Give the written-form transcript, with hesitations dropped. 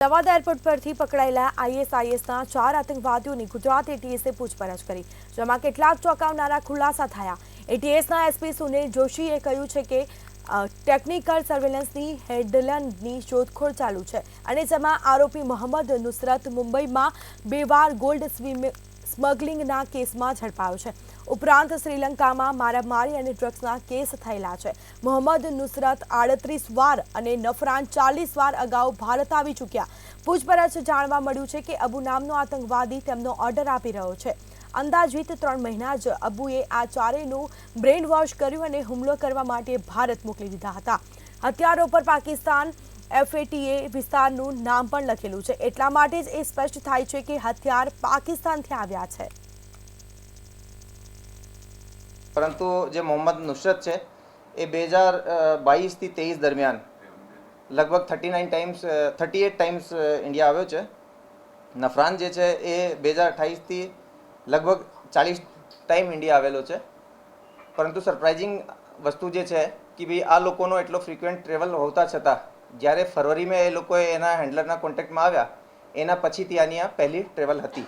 Ahmedabad airport પરથી પકડાયેલા આઈએસઆઈએસના 4 આતંકવાદીઓની ગુજરાત એટીએસે પૂછપરછ કરી, જેમાં કેટલાક ચોંકાવનારા ખુલાસા થયા। એટીએસના એસપી સુનિલ જોશીએ કહ્યું છે કે ટેકનિકલ સર્વેલન્સની હેડલાઇનની શોધખોળ ચાલુ છે અને જેમાં આરોપી મોહમ્મદ નુસરત મુંબઈમાં 2 વાર ગોલ્ડ સ્મગલિંગના કેસમાં ઝડપાયો છે। ઉપરાંત શ્રીલંકામાં મારામારી અને ડ્રગ્સના કેસ થયેલા છે। મોહમ્મદ નુસરત 38 વાર અને નફરાન 40 વાર અગાઉ ભારત આવી ચૂક્યા। પૂછપરછ જાણવા મળ્યું છે કે અબુ નામનો આતંકવાદી તેમનો ઓર્ડર આપી રહ્યો છે। અંદાજિત 3 મહિના જ અબુએ આ ચારેયનું બ્રેઇન વોશ કર્યું અને હુમલો કરવા માટે ભારત મોકલી દીધા હતા। હથિયારો પર પાકિસ્તાન એફએટીએ વિસ્તારનું નામ પણ લખેલું છે, એટલા માટે જ એ સ્પષ્ટ થાય છે કે હથિયાર પાકિસ્તાનથી આવ્યા છે। પરંતુ જે મોહમ્મદ નુસરત છે એ 2022 થી 23 દરમિયાન લગભગ 38 ટાઈમ્સ ઇન્ડિયા આવ્યો છે। નફરાન જે છે એ 2028 થી લગભગ 40 ટાઈમ ઇન્ડિયા આવેલો છે। પરંતુ સરપ્રાઇઝિંગ વસ્તુ જે છે કે ભાઈ આ લોકોનો એટલો ફ્રિક્વન્ટ ટ્રેવલ હોતા છતાં જ્યારે ફરવરીમાં એ લોકોએ એના હેન્ડલરના કોન્ટેક્ટમાં આવ્યા એના પછીથી આની આ પહેલી ટ્રેવલ હતી।